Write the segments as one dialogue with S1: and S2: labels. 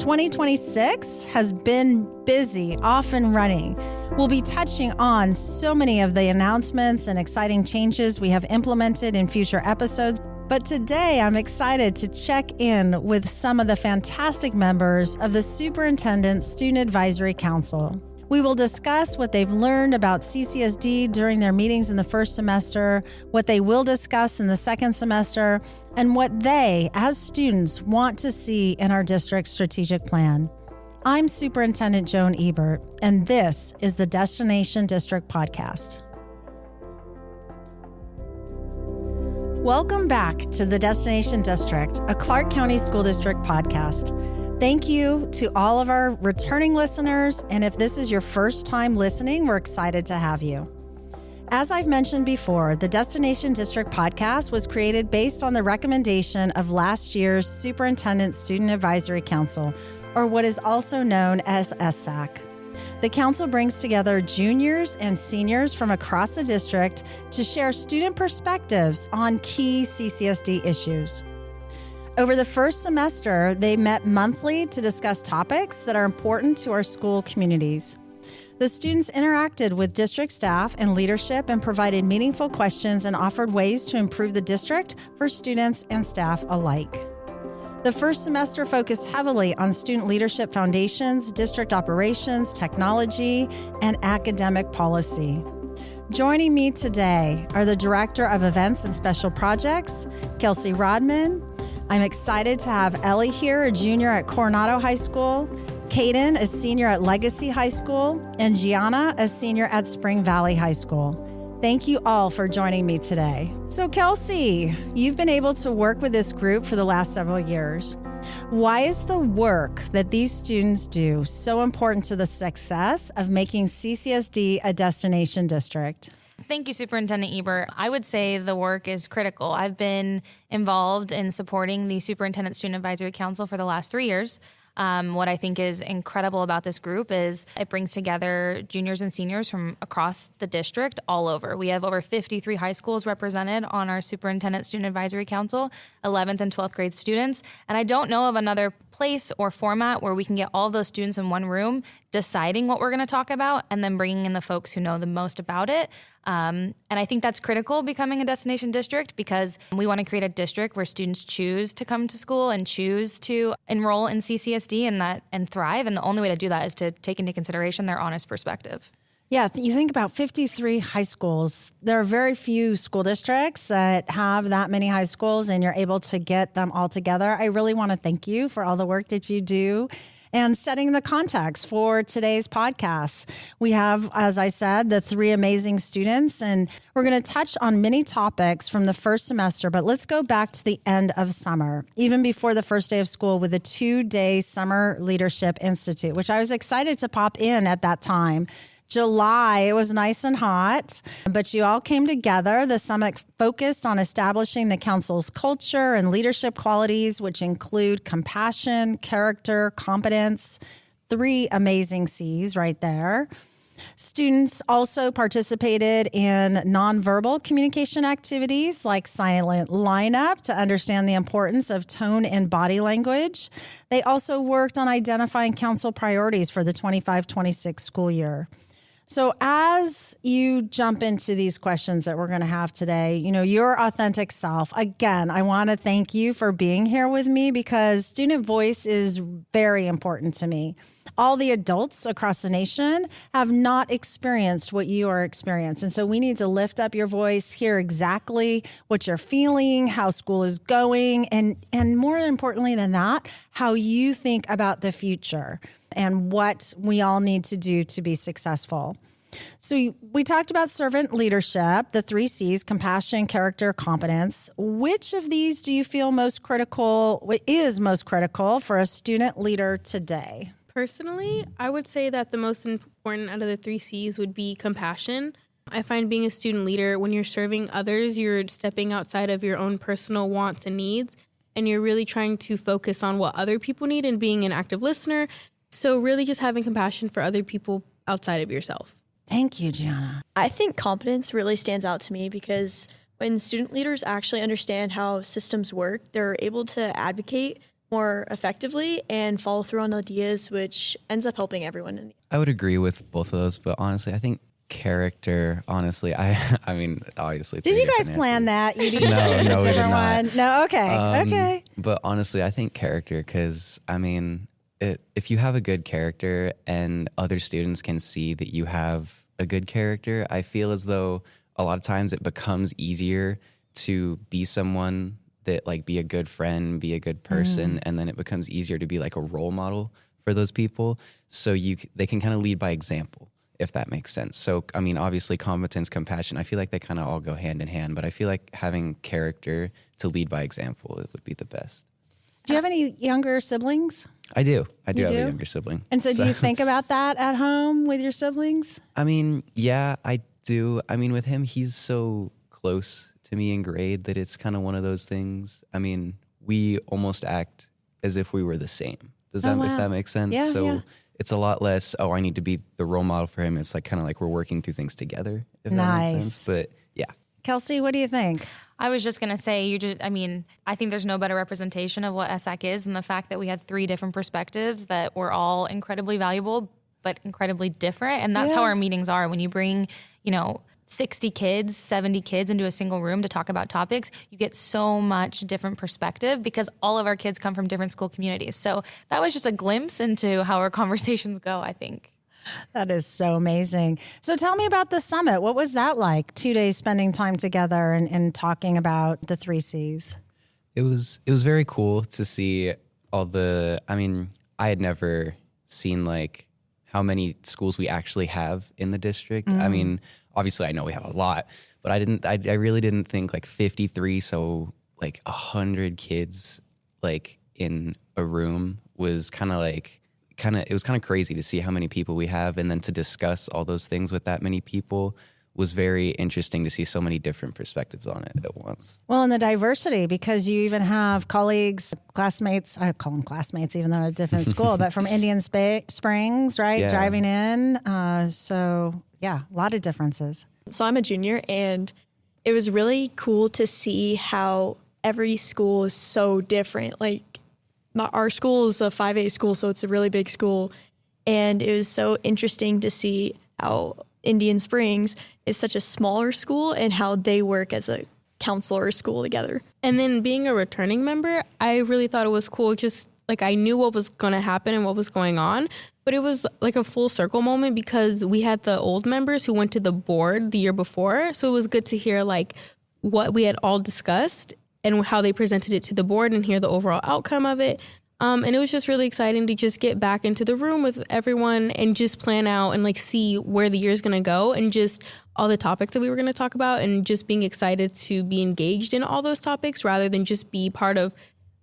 S1: 2026 has been busy, off and running. We'll be touching on so many of the announcements and exciting changes we have implemented in future episodes. But today I'm excited to check in with some of the fantastic members of the Superintendent Student Advisory Council. We will discuss what they've learned about CCSD during their meetings in the first semester, what they will discuss in the second semester, and what they, as students, want to see in our district's strategic plan. I'm Superintendent Joan Ebert, and this is the Destination District Podcast. Welcome back to the Destination District, a Clark County School District podcast. Thank you to all of our returning listeners, and if this is your first time listening, we're excited to have you. As I've mentioned before, the Destination District podcast was created based on the recommendation of last year's Superintendent Student Advisory Council, or what is also known as SSAC. The council brings together juniors and seniors from across the district to share student perspectives on key CCSD issues. Over the first semester, they met monthly to discuss topics that are important to our school communities. The students interacted with district staff and leadership and provided meaningful questions and offered ways to improve the district for students and staff alike. The first semester focused heavily on student leadership foundations, district operations, technology, and academic policy. Joining me today are the Director of Events and Special Projects, Kelsey Rodman. I'm excited to have Ellie here, a junior at Coronado High School, Caden, a senior at Legacy High School, and Gianna, a senior at Spring Valley High School. Thank you all for joining me today. So Kelsey, you've been able to work with this group for the last several years. Why is the work that these students do so important to the success of making CCSD a destination district?
S2: Thank you, Superintendent Ebert. I would say the work is critical. I've been involved in supporting the Superintendent Student Advisory Council for the last 3 years. What I think is incredible about this group is it brings together juniors and seniors from across the district all over. We have over 53 high schools represented on our Superintendent Student Advisory Council, 11th and 12th grade students. And I don't know of another place or format where we can get all those students in one room deciding what we're going to talk about and then bringing in the folks who know the most about it. And I think that's critical becoming a destination district because we want to create a district where students choose to come to school and choose to enroll in CCSD and thrive. And the only way to do that is to take into consideration their honest perspective.
S1: Yeah, you think about 53 high schools. There are very few school districts that have that many high schools and you're able to get them all together. I really want to thank you for all the work that you do and setting the context for today's podcast. We have, as I said, the three amazing students, and we're going to touch on many topics from the first semester, but let's go back to the end of summer, even before the first day of school with the 2-day Summer Leadership Institute, which I was excited to pop in at that time. July, it was nice and hot, but you all came together. The summit focused on establishing the council's culture and leadership qualities, which include compassion, character, competence, 3 amazing C's right there. Students also participated in nonverbal communication activities like silent lineup to understand the importance of tone and body language. They also worked on identifying council priorities for the 25-26 school year. So as you jump into these questions that we're going to have today, your authentic self, again, I want to thank you for being here with me because student voice is very important to me. All the adults across the nation have not experienced what you are experiencing. And so we need to lift up your voice, hear exactly what you're feeling, how school is going, and more importantly than that, how you think about the future and what we all need to do to be successful. So we talked about servant leadership, the 3 C's, compassion, character, competence. Which of these do you feel is most critical for a student leader today?
S3: Personally, I would say that the most important out of the 3 C's would be compassion. I find being a student leader, when you're serving others, you're stepping outside of your own personal wants and needs, and you're really trying to focus on what other people need and being an active listener. So really just having compassion for other people outside of yourself.
S1: Thank you, Gianna.
S4: I think competence really stands out to me because when student leaders actually understand how systems work, they're able to advocate more effectively and follow through on ideas, which ends up helping everyone.
S5: I would agree with both of those, but honestly, I think character, honestly, I mean, obviously.
S1: Did you guys plan that? You choose
S5: No,
S1: a
S5: we did
S1: different
S5: not.
S1: one? No, okay, okay.
S5: But honestly, I think character, because I mean, if you have a good character and other students can see that you have a good character, I feel as though a lot of times it becomes easier to be someone that like be a good friend, be a good person, and then it becomes easier to be like a role model for those people. So they can kind of lead by example, if that makes sense. So, I mean, obviously competence, compassion, I feel like they kind of all go hand in hand, but I feel like having character to lead by example, it would be the best.
S1: Do you have any younger siblings?
S5: I do. I do
S1: You
S5: have
S1: do?
S5: a younger sibling.
S1: And so do you think about that at home with your siblings?
S5: I mean, yeah, I do. I mean, with him, he's so close to me in grade that it's kind of one of those things. I mean, we almost act as if we were the same. Does that,
S1: wow.
S5: if that makes sense?
S1: Yeah,
S5: so
S1: yeah.
S5: it's a lot less, I need to be the role model for him. It's like kind of like we're working through things together, if that makes sense. But yeah.
S1: Kelsey, what do you think?
S2: I was just going to say, I think there's no better representation of what SSAC is than the fact that we had 3 different perspectives that were all incredibly valuable, but incredibly different. And that's how our meetings are. When you bring, 60 kids, 70 kids into a single room to talk about topics, you get so much different perspective because all of our kids come from different school communities. So that was just a glimpse into how our conversations go, I think.
S1: That is so amazing. So tell me about the summit. What was that like? 2 days spending time together and talking about the 3 C's.
S5: It was very cool to see all the, I mean, I had never seen like how many schools we actually have in the district. I mean, obviously I know we have a lot, but I really didn't think like 53, so like 100 kids like in a room was it was kind of crazy to see how many people we have, and then to discuss all those things with that many people was very interesting to see so many different perspectives on it at once.
S1: Well, and the diversity, because you even have colleagues, classmates, I call them classmates, even though they're at a different school, but from Indian Springs, right?
S5: Yeah.
S1: Driving in. So yeah, a lot of differences.
S4: So I'm a junior, and it was really cool to see how every school is so different. Like our school is a 5A school, so it's a really big school. And it was so interesting to see how Indian Springs is such a smaller school and how they work as a council or school together.
S3: And then being a returning member, I really thought it was cool. Just like I knew what was going to happen and what was going on, but it was like a full circle moment because we had the old members who went to the board the year before. So it was good to hear like what we had all discussed and how they presented it to the board and hear the overall outcome of it. And it was just really exciting to just get back into the room with everyone and just plan out and like see where the year's going to go and just all the topics that we were going to talk about and just being excited to be engaged in all those topics rather than just be part of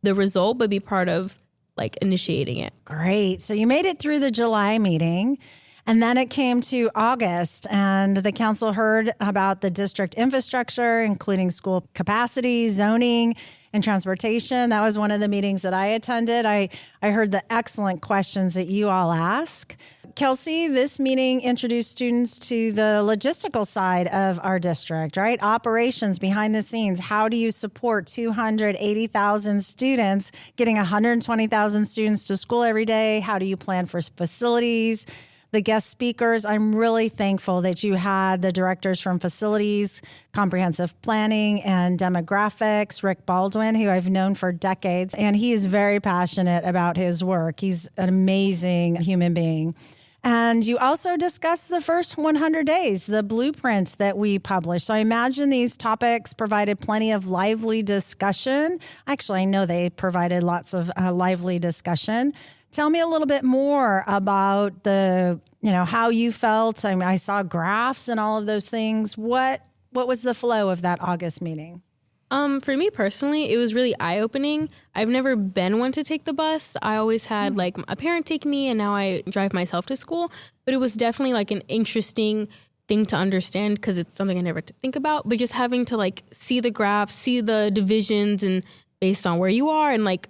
S3: the result, but be part of like initiating it.
S1: Great. So you made it through the July meeting. And then it came to August, and the council heard about the district infrastructure, including school capacity, zoning, and transportation. That was one of the meetings that I attended. I heard the excellent questions that you all ask. Kelsey, this meeting introduced students to the logistical side of our district, right? Operations behind the scenes. How do you support 280,000 students, getting 120,000 students to school every day? How do you plan for facilities? The guest speakers, I'm really thankful that you had the directors from facilities, comprehensive planning, and demographics, Rick Baldwin, who I've known for decades, and he is very passionate about his work. He's an amazing human being. And you also discussed the first 100 days, the blueprint that we published. So I imagine these topics provided plenty of lively discussion. Actually, I know they provided lots of lively discussion. Tell me a little bit more about how you felt. I mean, I saw graphs and all of those things. What was the flow of that August meeting?
S3: For me personally, it was really eye-opening. I've never been one to take the bus. I always had like a parent take me, and now I drive myself to school. But it was definitely like an interesting thing to understand because it's something I never had to think about. But just having to like see the graphs, see the divisions, and based on where you are, and like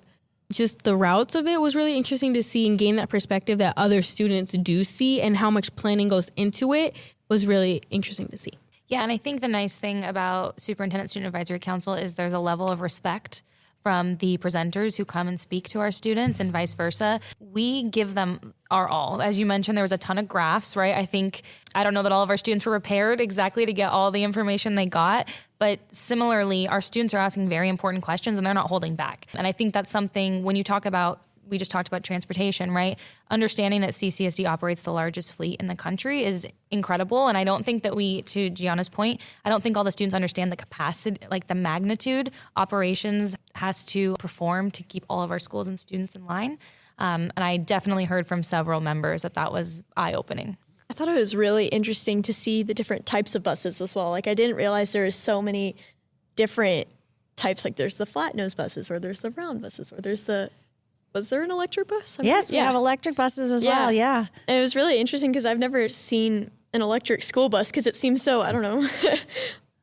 S3: just the routes of it was really interesting to see and gain that perspective that other students do see, and how much planning goes into it was really interesting to see.
S2: Yeah, and I think the nice thing about Superintendent Student Advisory Council is there's a level of respect from the presenters who come and speak to our students and vice versa. We give them our all. As you mentioned, there was a ton of graphs, right? I don't know that all of our students were prepared exactly to get all the information they got, but similarly, our students are asking very important questions and they're not holding back. And I think that's something when you talk about, we just talked about transportation, right? Understanding that CCSD operates the largest fleet in the country is incredible. And I don't think that to Gianna's point, I don't think all the students understand the capacity, like the magnitude operations has to perform to keep all of our schools and students in line. And I definitely heard from several members that was eye-opening.
S4: I thought it was really interesting to see the different types of buses as well. Like, I didn't realize there is so many different types. Like, there's the flat nose buses, or there's the round buses, or was there an electric bus?
S1: Yes, we have electric buses as well, yeah.
S4: And it was really interesting because I've never seen an electric school bus because it seems so, I don't know,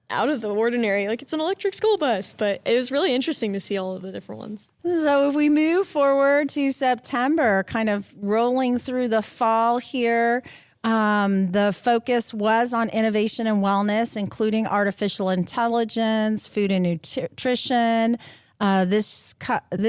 S4: out of the ordinary. Like, it's an electric school bus, but it was really interesting to see all of the different ones.
S1: So if we move forward to September, kind of rolling through the fall here, the focus was on innovation and wellness, including artificial intelligence, food and nutrition. This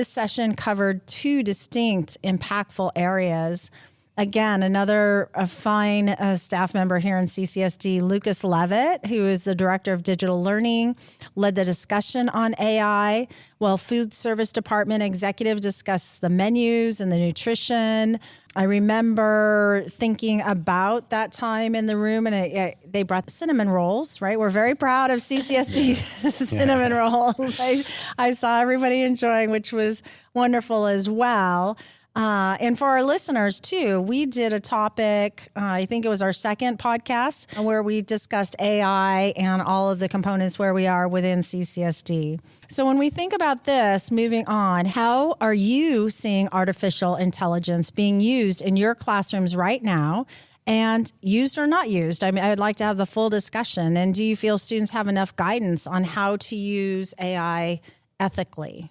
S1: session covered two distinct, impactful areas. Again, another fine staff member here in CCSD, Lucas Levitt, who is the Director of Digital Learning, led the discussion on AI, while Food Service Department executive discussed the menus and the nutrition. I remember thinking about that time in the room, and they brought cinnamon rolls, right? We're very proud of CCSD cinnamon rolls. I saw everybody enjoying, which was wonderful as well. And for our listeners, too, we did a topic, I think it was our second podcast, where we discussed AI and all of the components where we are within CCSD. So when we think about this, moving on, how are you seeing artificial intelligence being used in your classrooms right now? And used or not used? I mean, I would like to have the full discussion. And do you feel students have enough guidance on how to use AI ethically?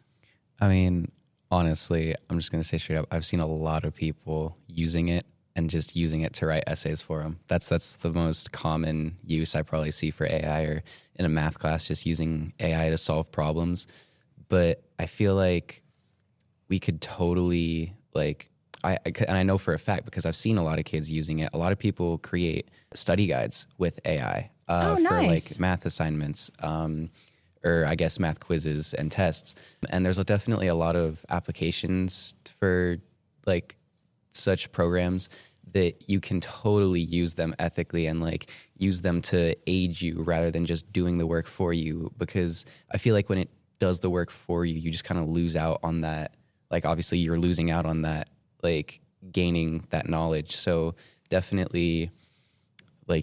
S5: I mean, honestly, I'm just going to say straight up, I've seen a lot of people using it and just using it to write essays for them. That's the most common use I probably see for AI, or in a math class, just using AI to solve problems. But I feel like we could totally, and I know for a fact because I've seen a lot of kids using it. A lot of people create study guides with AI for
S1: nice.
S5: math assignments, or I guess math quizzes and tests. And there's definitely a lot of applications for such programs that you can totally use them ethically and use them to aid you rather than just doing the work for you. Because I feel like when it does the work for you, you just kind of lose out on that. Obviously you're losing out on that, gaining that knowledge. So definitely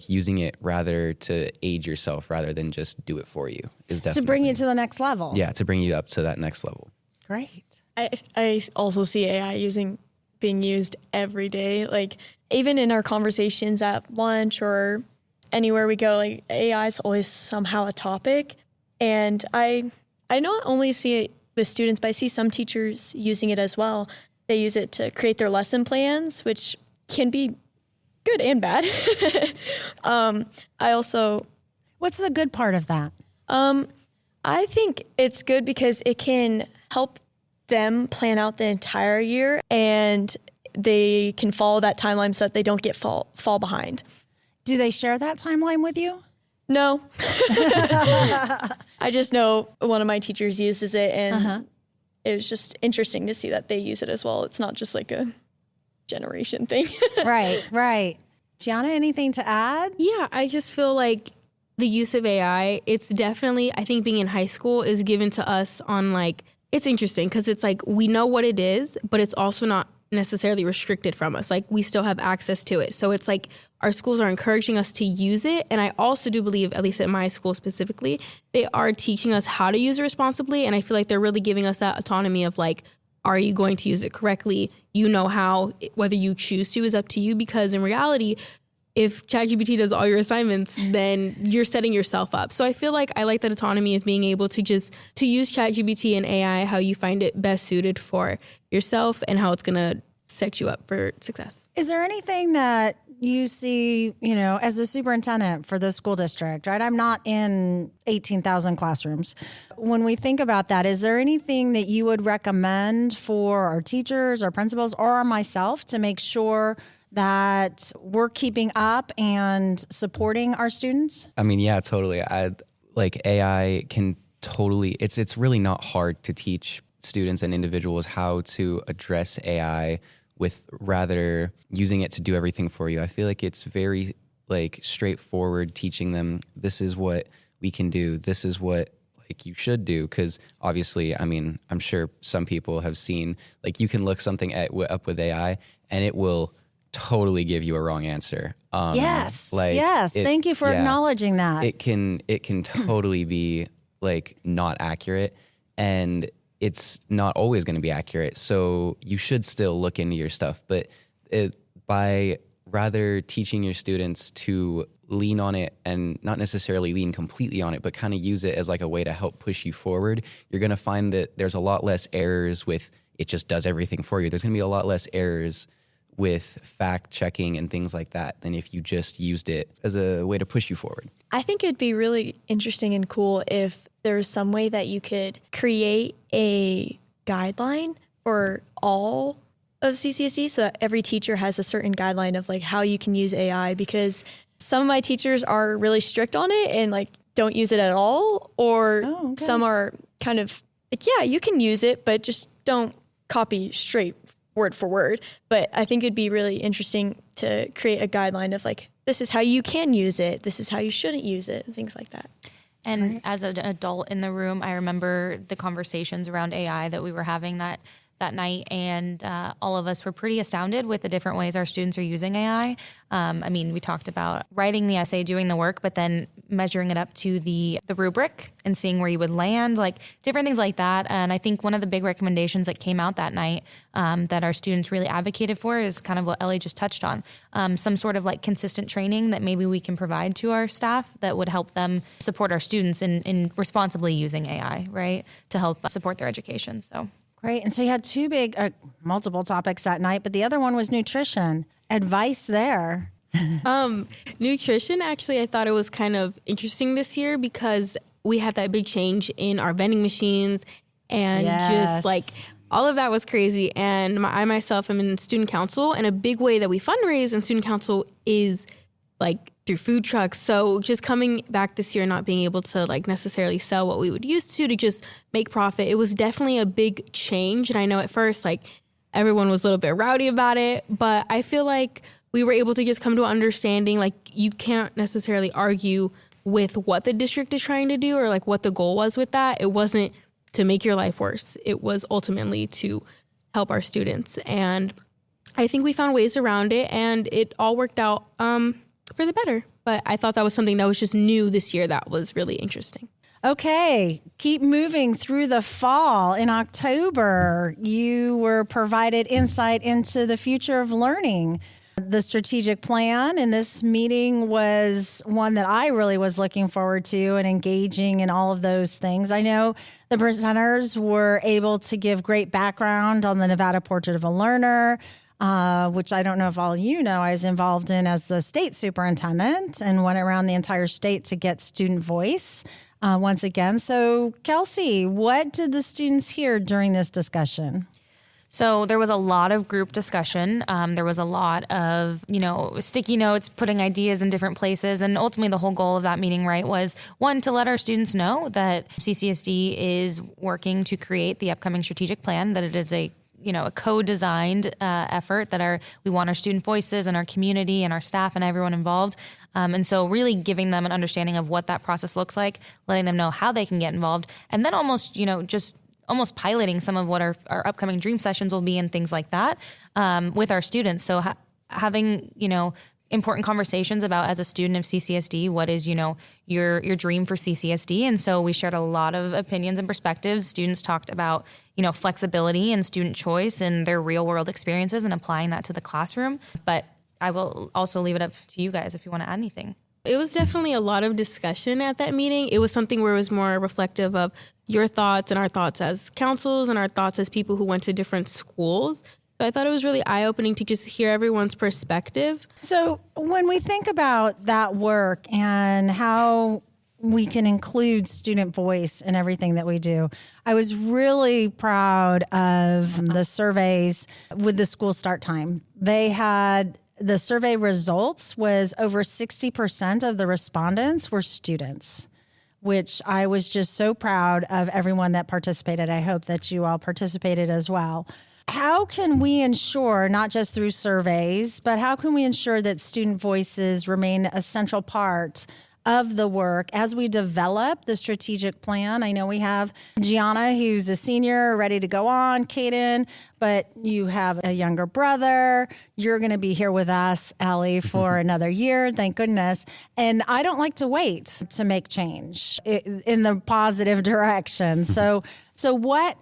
S5: using it rather to aid yourself rather than just do it for you is definitely
S1: To bring you to the next level.
S5: Yeah, to bring you up to that next level.
S1: Great.
S4: I also see AI being used every day. Even in our conversations at lunch or anywhere we go, AI is always somehow a topic. And I not only see it with students, but I see some teachers using it as well. They use it to create their lesson plans, which can be good and bad.
S1: What's the good part of that?
S4: I think it's good because it can help them plan out the entire year, and they can follow that timeline so that they don't get fall behind.
S1: Do they share that timeline with you?
S4: No. I just know one of my teachers uses it, and it was just interesting to see that they use it as well. It's not just a generation thing.
S1: Right. Gianna, anything to add?
S3: Yeah, I just feel like the use of AI, it's definitely, I think being in high school is given to us on it's interesting because it's we know what it is, but it's also not necessarily restricted from us. We still have access to it. So it's our schools are encouraging us to use it. And I also do believe, at least at my school specifically, they are teaching us how to use it responsibly. And I feel like they're really giving us that autonomy of are you going to use it correctly? You know how, whether you choose to is up to you, because in reality, if ChatGPT does all your assignments, then you're setting yourself up. So I feel like I like that autonomy of being able to use ChatGPT and AI how you find it best suited for yourself and how it's going to set you up for success.
S1: Is there anything that you see, as the superintendent for the school district, right? I'm not in 18,000 classrooms. When we think about that, is there anything that you would recommend for our teachers, our principals, or myself to make sure that we're keeping up and supporting our students?
S5: I mean, yeah, totally. AI can totally, it's really not hard to teach students and individuals how to address AI with rather using it to do everything for you. I feel like it's very straightforward, teaching them this is what we can do. This is what you should do. Because obviously, I mean, I'm sure some people have seen, you can look something up with AI and it will totally give you a wrong answer.
S1: Yes. Thank you for acknowledging that.
S5: It can totally be not accurate, and it's not always going to be accurate. So you should still look into your stuff, but by rather teaching your students to lean on it and not necessarily lean completely on it, but kind of use it as a way to help push you forward, you're going to find that there's a lot less errors with it just does everything for you. There's going to be a lot less errors with fact checking and things like that than if you just used it as a way to push you forward.
S4: I think it'd be really interesting and cool if there was some way that you could create a guideline for all of CCSD so that every teacher has a certain guideline of how you can use AI, because some of my teachers are really strict on it and don't use it at all, or some are kind of you can use it, but just don't copy straight word for word. But I think it'd be really interesting to create a guideline of this is how you can use it, this is how you shouldn't use it, and things like that.
S2: And as an adult in the room, I remember the conversations around AI that we were having that night, and all of us were pretty astounded with the different ways our students are using AI. I mean, we talked about writing the essay, doing the work, but then measuring it up to the rubric and seeing where you would land, different things like that. And I think one of the big recommendations that came out that night that our students really advocated for is kind of what Ellie just touched on. Some sort of consistent training that maybe we can provide to our staff that would help them support our students in responsibly using AI, right, to help support their education. So.
S1: Great. And so you had two big, multiple topics that night, but the other one was nutrition. Advice there.
S3: Nutrition, actually, I thought it was kind of interesting this year because we had that big change in our vending machines and just all of that was crazy. And I myself am in student council, and a big way that we fundraise in student council is through food trucks. So just coming back this year, not being able to necessarily sell what we would used to just make profit, it was definitely a big change. And I know at first, everyone was a little bit rowdy about it, but I feel we were able to just come to an understanding, you can't necessarily argue with what the district is trying to do or what the goal was with that. It wasn't to make your life worse. It was ultimately to help our students. And I think we found ways around it, and it all worked out, for the better. But I thought that was something that was just new this year that was really interesting.
S1: Okay, keep moving through the fall. In October, you were provided insight into the future of learning. The strategic plan in this meeting was one that I really was looking forward to and engaging in all of those things. I know the presenters were able to give great background on the Nevada Portrait of a Learner, which I don't know if all of you know, I was involved in as the state superintendent and went around the entire state to get student voice once again. So, Kelsey, what did the students hear during this discussion?
S2: So there was a lot of group discussion. There was a lot of, sticky notes, putting ideas in different places. And ultimately the whole goal of that meeting, right, was one, to let our students know that CCSD is working to create the upcoming strategic plan, that it is a co-designed effort, that we want our student voices and our community and our staff and everyone involved. And so really giving them an understanding of what that process looks like, letting them know how they can get involved, and then almost piloting some of what our upcoming dream sessions will be and things like that with our students. So having, important conversations about, as a student of CCSD, what is, your dream for CCSD. And so we shared a lot of opinions and perspectives. Students talked about, flexibility and student choice and their real world experiences and applying that to the classroom. But I will also leave it up to you guys if you want to add anything.
S3: It was definitely a lot of discussion at that meeting. It was something where it was more reflective of your thoughts and our thoughts as councils and our thoughts as people who went to different schools. So I thought it was really eye-opening to just hear everyone's perspective.
S1: So when we think about that work and how we can include student voice in everything that we do, I was really proud of the surveys with the school start time. They had the survey results was over 60% of the respondents were students, which I was just so proud of everyone that participated. I hope that you all participated as well. How can we ensure, not just through surveys, but how can we ensure that student voices remain a central part of the work as we develop the strategic plan? I know we have Gianna, who's a senior, ready to go on, Kaden, but you have a younger brother. You're going to be here with us, Allie, for another year, thank goodness. And I don't like to wait to make change in the positive direction. So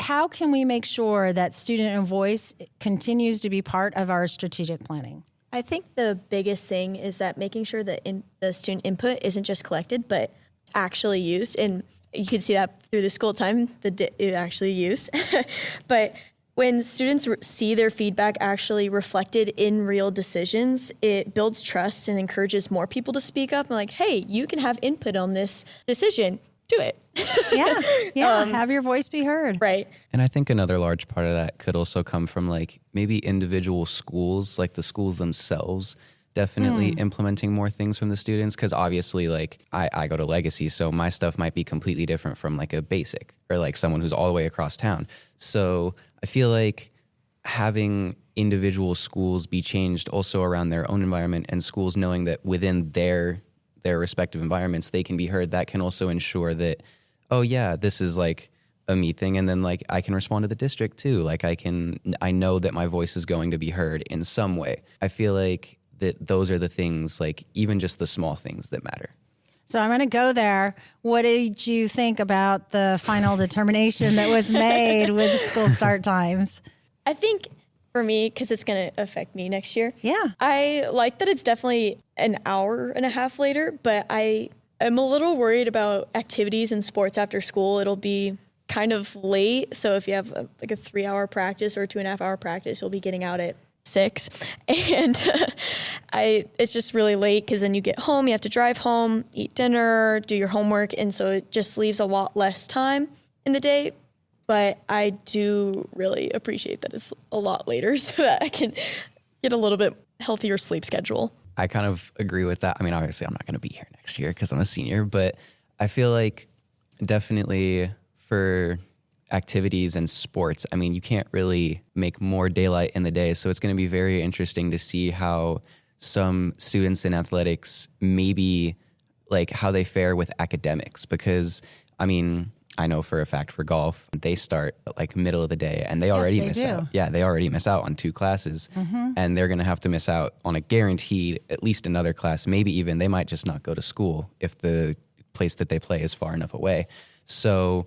S1: how can we make sure that student voice continues to be part of our strategic planning?
S4: I think the biggest thing is that making sure that the student input isn't just collected, but actually used. And you can see that through the school time, it actually used. But when students see their feedback actually reflected in real decisions, it builds trust and encourages more people to speak up and like, hey, you can have input on this decision. Do it.
S1: Yeah. Have your voice be heard.
S4: Right.
S5: And I think another large part of that could also come from like maybe individual schools, like the schools themselves, definitely implementing more things from the students. Because obviously, like I go to Legacy, so my stuff might be completely different from like a basic or like someone who's all the way across town. So I feel like having individual schools be changed also around their own environment, and schools knowing that within their respective environments, they can be heard. That can also ensure that, oh yeah, this is like a me thing. And then like I can respond to the district too. Like I know that my voice is going to be heard in some way. I feel like that those are the things, like even just the small things that matter.
S1: So I'm going to go there. What did you think about the final determination that was made with school start times?
S4: I think for me, because it's going to affect me next year.
S1: Yeah.
S4: I like that it's definitely an hour and a half later, but I am a little worried about activities and sports after school. It'll be kind of late. So if you have a 3-hour practice or 2.5-hour practice, you'll be getting out at 6. And it's just really late because then you get home, you have to drive home, eat dinner, do your homework. And so it just leaves a lot less time in the day. But I do really appreciate that it's a lot later so that I can get a little bit healthier sleep schedule.
S5: I kind of agree with that. I mean, obviously I'm not going to be here next year because I'm a senior, but I feel like definitely for activities and sports, I mean, you can't really make more daylight in the day. So it's going to be very interesting to see how some students in athletics, maybe like how they fare with academics, because I mean, I know for a fact for golf, they start like middle of the day and they already miss out. Yeah, they already miss out on 2 classes and they're going to have to miss out on a guaranteed at least another class. Maybe even they might just not go to school if the place that they play is far enough away. So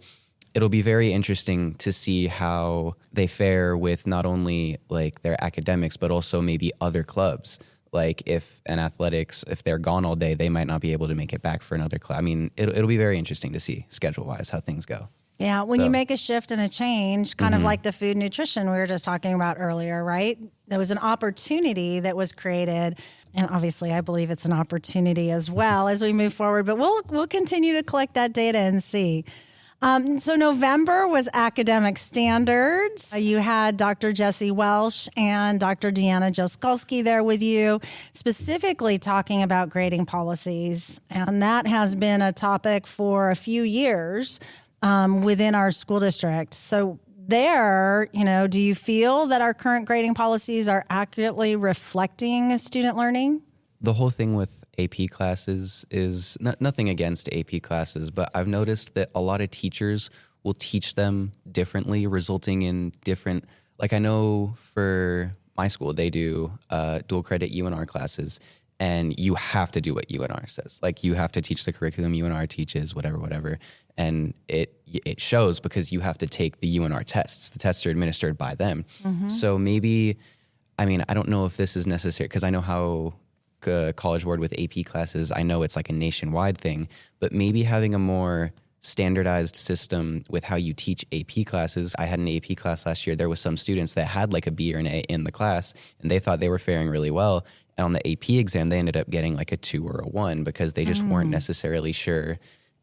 S5: it'll be very interesting to see how they fare with not only like their academics, but also maybe other clubs. Like if in athletics, if they're gone all day, they might not be able to make it back for another class. I mean, it'll be very interesting to see schedule-wise how things go.
S1: Yeah, when you make a shift and a change, kind of like the food nutrition we were just talking about earlier, right? There was an opportunity that was created. And obviously, I believe it's an opportunity as well as we move forward. But we'll continue to collect that data and see. So November was academic standards. You had Dr. Jessie Welsh and Dr. Deanna Joskolski there with you, specifically talking about grading policies. And that has been a topic for a few years within our school district. So there, do you feel that our current grading policies are accurately reflecting student learning?
S5: The whole thing with AP classes is nothing against AP classes, but I've noticed that a lot of teachers will teach them differently, resulting in different, like I know for my school, they do dual credit UNR classes, and you have to do what UNR says. Like you have to teach the curriculum UNR teaches, whatever. And it shows because you have to take the UNR tests. The tests are administered by them. So maybe, I mean, I don't know if this is necessary because I know how College Board with AP classes, I know it's like a nationwide thing, but maybe having a more standardized system with how you teach AP classes. I had an AP class last year. There was some students that had like a B or an A in the class, and they thought they were faring really well. And on the AP exam, they ended up getting like a 2 or a 1 because they just weren't necessarily sure.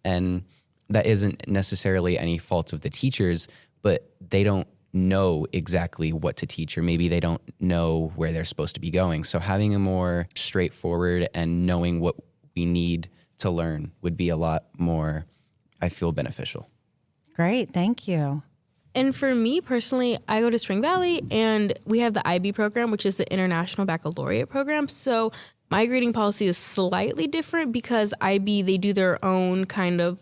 S5: And that isn't necessarily any fault of the teachers, but they don't know exactly what to teach, or maybe they don't know where they're supposed to be going. So having a more straightforward and knowing what we need to learn would be a lot more, I feel, beneficial.
S1: Great. Thank you.
S3: And for me personally, I go to Spring Valley and we have the IB program, which is the International Baccalaureate program. So my grading policy is slightly different because IB, they do their own kind of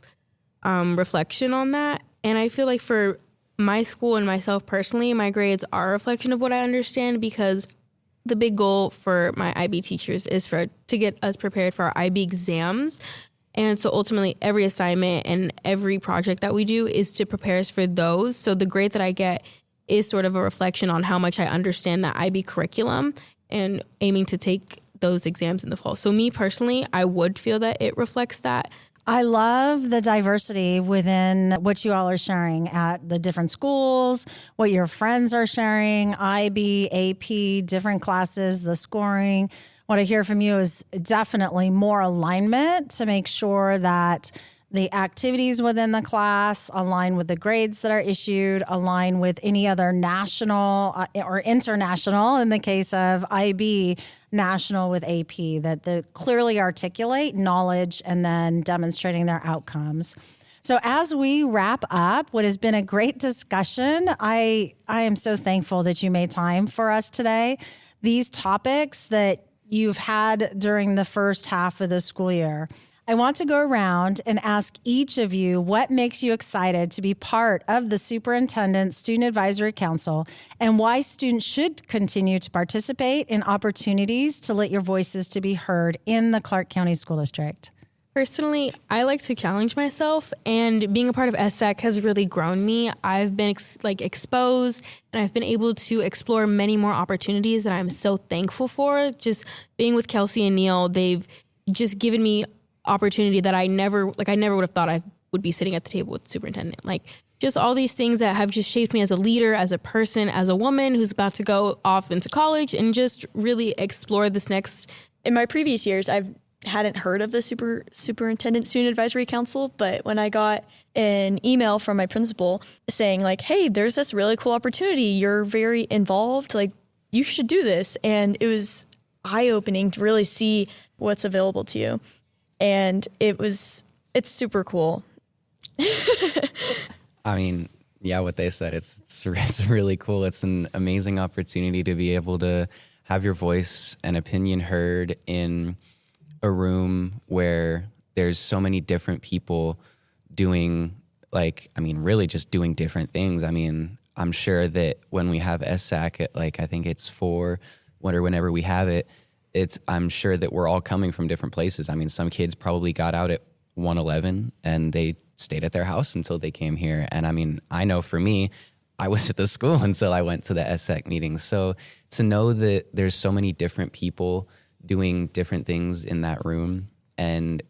S3: reflection on that. And I feel like for my school and myself personally, my grades are a reflection of what I understand, because the big goal for my IB teachers is to get us prepared for our IB exams. And so ultimately every assignment and every project that we do is to prepare us for those. So the grade that I get is sort of a reflection on how much I understand that IB curriculum and aiming to take those exams in the fall. So me personally, I would feel that it reflects that.
S1: I love the diversity within what you all are sharing at the different schools, what your friends are sharing, IB, AP, different classes, the scoring. What I hear from you is definitely more alignment to make sure that the activities within the class align with the grades that are issued, align with any other national or international, in the case of IB, national with AP, that they clearly articulate knowledge and then demonstrating their outcomes. So as we wrap up what has been a great discussion, I am so thankful that you made time for us today. These topics that you've had during the first half of the school year, I want to go around and ask each of you what makes you excited to be part of the Superintendent Student Advisory Council and why students should continue to participate in opportunities to let your voices to be heard in the Clark County School District.
S3: Personally, I like to challenge myself, and being a part of SSAC has really grown me. I've been exposed, and I've been able to explore many more opportunities that I'm so thankful for. Just being with Kelsey and Neil, they've just given me opportunity that I never would have thought I would be sitting at the table with the superintendent. Like, just all these things that have just shaped me as a leader, as a person, as a woman who's about to go off into college and just really explore this next.
S4: In my previous years, I hadn't heard of the Superintendent Student Advisory Council, but when I got an email from my principal saying like, hey, there's this really cool opportunity, you're very involved, like you should do this. And it was eye-opening to really see what's available to you. And it's super cool.
S5: I mean, yeah, what they said, it's really cool. It's an amazing opportunity to be able to have your voice and opinion heard in a room where there's so many different people doing really just doing different things. I mean, I'm sure that when we have SSAC at I think it's 4, whenever we have it, I'm sure that we're all coming from different places. I mean, some kids probably got out at 1:11 and they stayed at their house until they came here. And I mean, I know for me, I was at the school until I went to the SSAC meetings. So to know that there's so many different people doing different things in that room and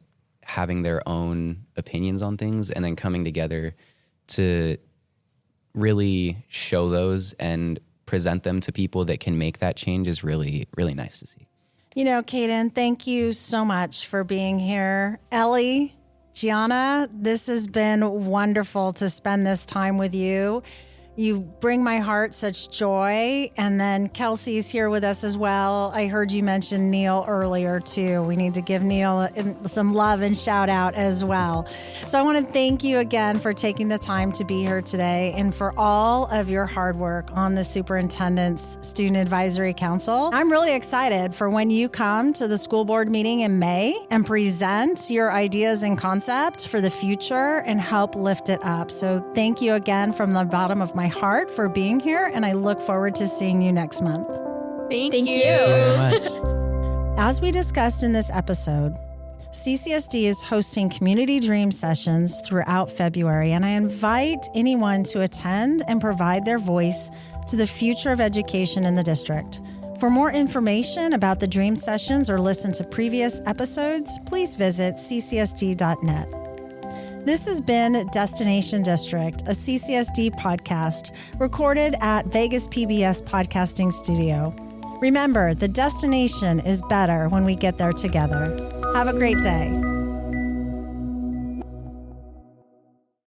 S5: having their own opinions on things and then coming together to really show those and present them to people that can make that change is really, really nice to see.
S1: You know, Kaden, thank you so much for being here. Ellie, Gianna, this has been wonderful to spend this time with you. You bring my heart such joy. And then Kelsey's here with us as well. I heard you mention Neil earlier too. We need to give Neil some love and shout out as well. So I want to thank you again for taking the time to be here today and for all of your hard work on the Superintendent's Student Advisory Council. I'm really excited for when you come to the school board meeting in May and present your ideas and concept for the future and help lift it up. So thank you again from the bottom of my heart for being here, and I look forward to seeing you next month.
S3: Thank
S4: you.
S3: you.
S5: Thank you very much.
S1: As we discussed in this episode, CCSD is hosting Community Dream sessions throughout February, and I invite anyone to attend and provide their voice to the future of education in the district. For more information about the Dream sessions or listen to previous episodes, please visit ccsd.net. This has been Destination District, a CCSD podcast recorded at Vegas PBS Podcasting Studio. Remember, the destination is better when we get there together. Have a great day.